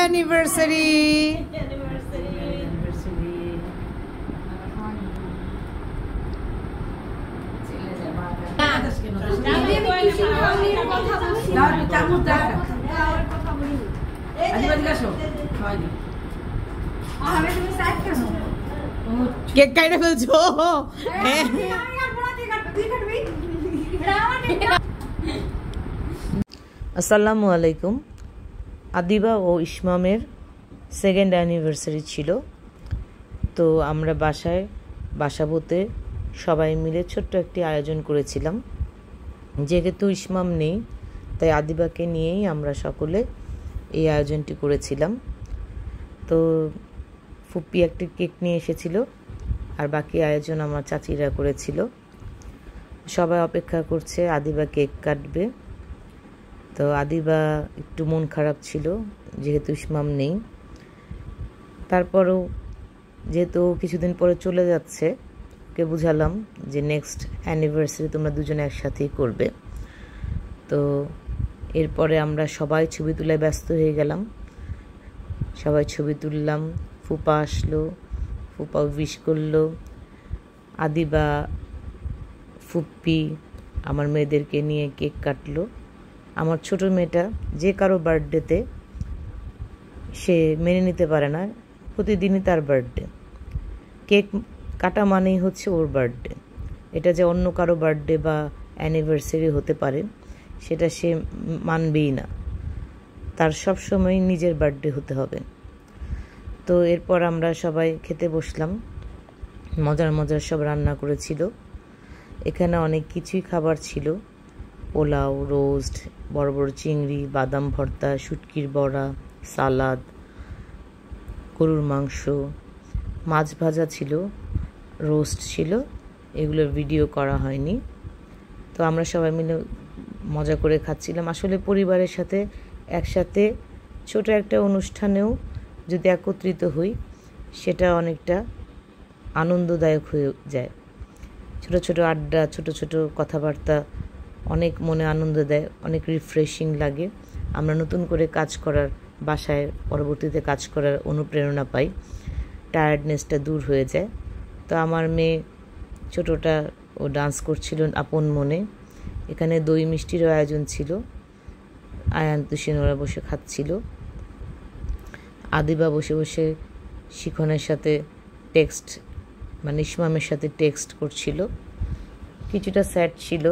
Anniversary. Cake কাইটা ফেলছো? আসসালামু আলাইকুম। আদিবা ও ইসমামের সেকেন্ড অ্যানিভার্সারি ছিল, তো আমরা বাসাবোতে সবাই মিলে ছোট্ট একটি আয়োজন করেছিলাম। যেহেতু ইসমাম নেই, তাই আদিবাকে নিয়েই আমরা সকলে এই আয়োজনটি করেছিলাম। তো ফুপি একটি কেক নিয়ে এসেছিল, আর বাকি আয়োজন আমার চাচিরা করেছিল। সবাই অপেক্ষা করছে আদিবা কেক কাটবে। তো আদিবা একটু মন খারাপ ছিল যেহেতু ইসমাম নেই। তারপরও যেহেতু কিছুদিন পরে চলে যাচ্ছে, ওকে বুঝালাম যে নেক্সট অ্যানিভার্সারি তোমরা দুজনে একসাথেই করবে। তো এরপরে আমরা সবাই ছবি তুলে ব্যস্ত হয়ে গেলাম। সবাই ছবি তুললাম, ফুপা আসলো, ফুপা উইশ করলো। আদিবা, ফুপ্পি আমার মেয়েদেরকে নিয়ে কেক কাটলো। আমার ছোট মেয়েটা যে কারো বার্থডেতে সে মেনে নিতে পারে না, প্রতিদিনই তার বার্থডে। কেক কাটা মানেই হচ্ছে ওর বার্থডে। এটা যে অন্য কারো বার্থডে বা অ্যানিভার্সারি হতে পারে সেটা সে মানবেই না, তার সব সময় নিজের বার্থডে হতে হবে। তো এরপর আমরা সবাই খেতে বসলাম। মজার মজার সব রান্না করেছিল। এখানে অনেক কিছুই খাবার ছিল, পোলাও, রোস্ট, বড় বড় চিংড়ি, বাদাম ভর্তা, শুটকির বড়া, সালাদ, গরুর মাংস, মাছ ভাজা ছিল, রোস্ট ছিল। এগুলোর ভিডিও করা হয়নি। তো আমরা সবাই মিলে মজা করে খাচ্ছিলাম। আসলে পরিবারের সাথে একসাথে ছোট একটা অনুষ্ঠানেও যদি একত্রিত হই, সেটা অনেকটা আনন্দদায়ক হয়ে যায়। ছোট ছোট আড্ডা, ছোট ছোট কথাবার্তা অনেক মনে আনন্দ দেয়, অনেক রিফ্রেশিং লাগে। আমরা নতুন করে কাজ করার, বাসায় পরবর্তীতে কাজ করার অনুপ্রেরণা পাই, টায়ার্ডনেসটা দূর হয়ে যায়। তো আমার মেয়ে ছোটোটা ও ডান্স করছিল আপন মনে। এখানে দই মিষ্টিরও আয়োজন ছিল। আয়ান তুষিন ওরা বসে খাচ্ছিল। আদিবা বসে বসে শিখনের সাথে ইসমামের সাথে টেক্সট করছিল। কিছুটা স্যাড ছিল।